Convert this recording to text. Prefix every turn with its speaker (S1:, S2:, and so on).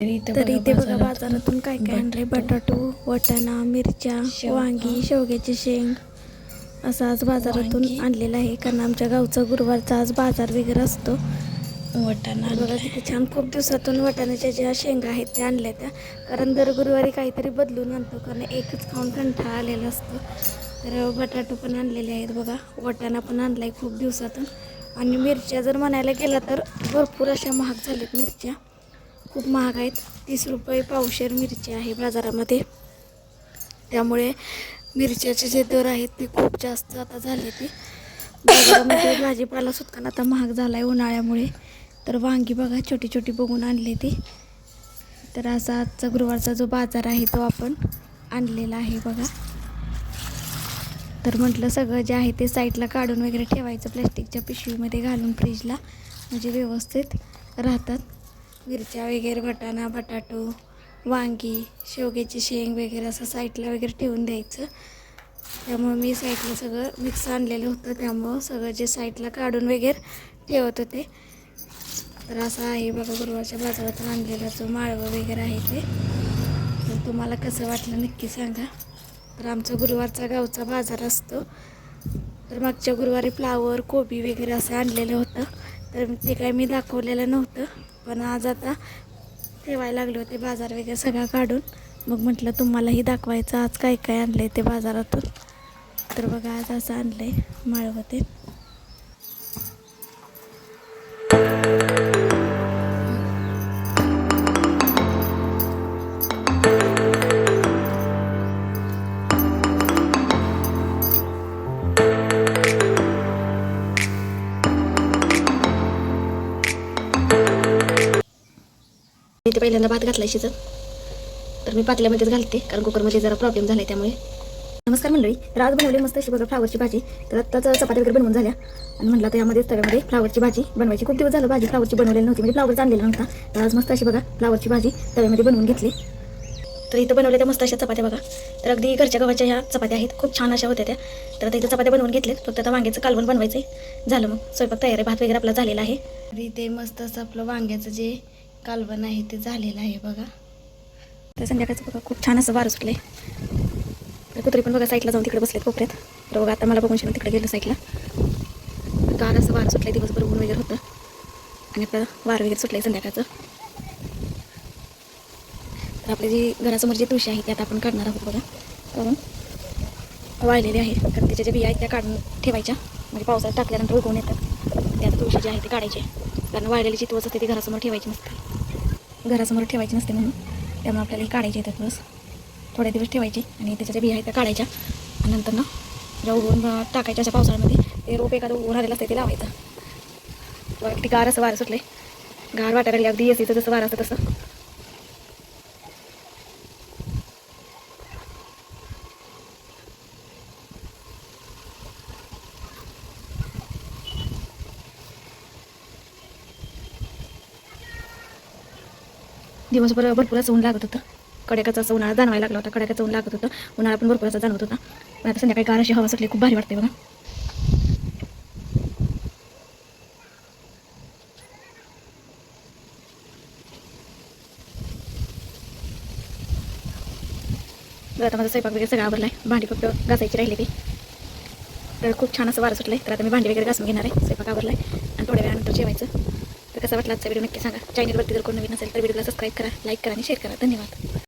S1: तर इथे बघा बाजारातून काय काय आणलंय. बटाटो, वाटाणा, मिरच्या, वांगी, शेवग्याची शेंग असं आज बाजारातून आणलेलं आहे. कारण आमच्या गावचा गुरुवारचा आज बाजार वगैरे असतो.
S2: वाटाणा
S1: बघा किती छान. खूप दिवसातून वाटाण्याच्या ज्या शेंगा आहेत त्या आणल्या त्या. कारण दर गुरुवारी काहीतरी बदलून आणतो, कारण एकच खाऊन कंटाळा आलेला असतो. तर बटाटो पण आणलेले आहेत बघा. वाटाणा पण आणलाय खूप दिवसातून. आणि मिरच्या जर म्हणायला गेला तर भरपूर अशा महाग झाल्यात मिरच्या. खूप महाग आहेत. 30 रुपये पावशेर मिरची आहे बाजारामध्ये. त्यामुळे मिरच्याचे जे दर आहेत ते खूप जास्त आता झाले. ते बाजारामध्ये भाजीपाला सुद्धा आता महाग झाला आहे उन्हाळ्यामुळे. तर वांगी बघा छोटी छोटी बघून आणले ते. तर असा आजचा गुरुवारचा जो बाजार आहे तो आपण आणलेला आहे बघा. तर म्हटलं सगळं जे आहे ते साईडला काढून वगैरे ठेवायचं प्लॅस्टिकच्या पिशवीमध्ये घालून फ्रीजला, म्हणजे व्यवस्थित राहतात. मिरच्या वगैरे, वाटाणा, बटाटो, वांगी, शेवग्याची शेंग वगैरे असं साईडला वगैरे ठेवून द्यायचं. त्यामुळे मी साईडला सगळं मिक्स आणलेलं होतं, त्यामुळं सगळं जे साईडला काढून वगैरे ठेवत होते. तर असं आहे बघा गुरुवारच्या बाजारातून आणलेला जो माळवं वगैरे आहे ते. तर तुम्हाला कसं वाटलं नक्की सांगा. तर आमचा गुरुवारचा गावचा बाजार असतो. तर मागच्या गुरुवारी फ्लावर, कोबी वगैरे असं आणलेलं होतं. तर ते काय मी दाखवलेलं नव्हतं, पण आज आता ठेवायला लागले होते बाजार वगैरे सगळा काढून. मग म्हटलं तुम्हालाही दाखवायचं आज काय काय आणलं आहे ते बाजारातून. तर बघा आज असं आणलं आहे माळवं ते. इथे पहिल्यांदा भात घातला शिजत, तर मी पातेल्यामध्येच घालते कारण कुकरमध्ये जरा प्रॉब्लेम झाला आहे त्यामुळे. नमस्कार मंडळी. तर आज बनवली मस्त अशी बघा फ्लावरची भाजी. तर आत्ताच चपात्या वगैरे बनवून झाल्या आणि म्हटलं तर यामध्ये तव्यामध्ये फ्लावरची भाजी बनवायची. खूप दिवस झालं भाजी फ्लावरची बनवलेली नव्हती, म्हणजे फ्लावरचा आणलेला नव्हता. तर आज मस्त अशी बघा फ्लावरची भाजी तव्यामध्ये बनवून घेतली. तर इथं बनवल्या त्या मस्त अशा चपात्या बघा. तर अगदी घरच्या गव्हाच्या ह्या चपात्या आहेत, खूप छान अशा होत्या त्या. तर आता इथं चपात्या बनवून घेतलेत, फक्त आता वांग्याचं कालवण बनवायचं आहे. झालं मग स्वयंपाक तयार आहे. भात वगैरे आपला झालेला आहे. तर इथे मस्त असं आपलं वांग्याचं जे कालवण आहे ते झालेलं आहे बघा. तर संध्याकाळचं बघा खूप छान असं वारं सुटलं आहे. तर कुत्री पण बघा साईडला जाऊन तिकडे बसलेत कोपऱ्यात. तर बघा आता मला बघून शिवाय तिकडे गेलं साईडला. गार असं वारं सुटलं आहे, दिवसभर ऊन वगैरे होतं आणि आपलं वारं वगैरे सुटलं आहे संध्याकाळचं. तर आपली जी घरासमोर जी तुळशी आहे ती आता आपण काढणार आहोत बघा. कारण वाळलेली आहे, कारण त्याच्या ज्या बिया आहेत त्या काढून ठेवायच्या, म्हणजे पावसात टाकल्यानंतर उगवून येतात. त्या तुळशी जी आहे ती काढायची, कारण वाळलेली जी तुळस असते ती घरासमोर ठेवायची नसते, घरासमोर ठेवायची नसते म्हणून. त्यामुळे आपल्याला ही काढायची येतात तुळस, थोड्या दिवस ठेवायची आणि त्याच्या ज्या बिया आहेत त्या काढायच्या आणि नंतर ना ज्या उगवून टाकायच्या अशा पावसाळ्यामध्ये. ते रोप एखादं उगवून आलेलं असते ते लावायचं. बघा किती गार असं वारं सुटले, गार वाटायला लागली अगदी एसीचं जसं वारं असतं तसं. दिवसभर भरपूर असं ऊन लागत होतं, कड्याकाचं असं उन्हाळा जाणवायला लागला होता, कड्याकाचं ऊन लागत होतं, उन्हाळा पण भरपूर असं जाणवत होता. पण आता संध्याकाळी गार अशी हवा सुटली, खूप भारी वाटते बघा. आता माझा स्वयंपाक वगैरे सगळं आवरला आहे, भांडी फक्त घासायची राहिली ती. तर खूप छान असं वारं सुटलं आहे. तर आता मी भांडी वगैरे घासून घेणार आहे, स्वयंपाक आवरला आहे आणि थोड्या वेळानंतर जेवायचं. तर कसा वाटला आजचा व्हिडिओ नक्की सांगा. चॅनलवरती जर कोण नवीन असेल तर व्हिडिओला सबस्क्राईब करा, लाईक करा आणि शेअर करा. धन्यवाद.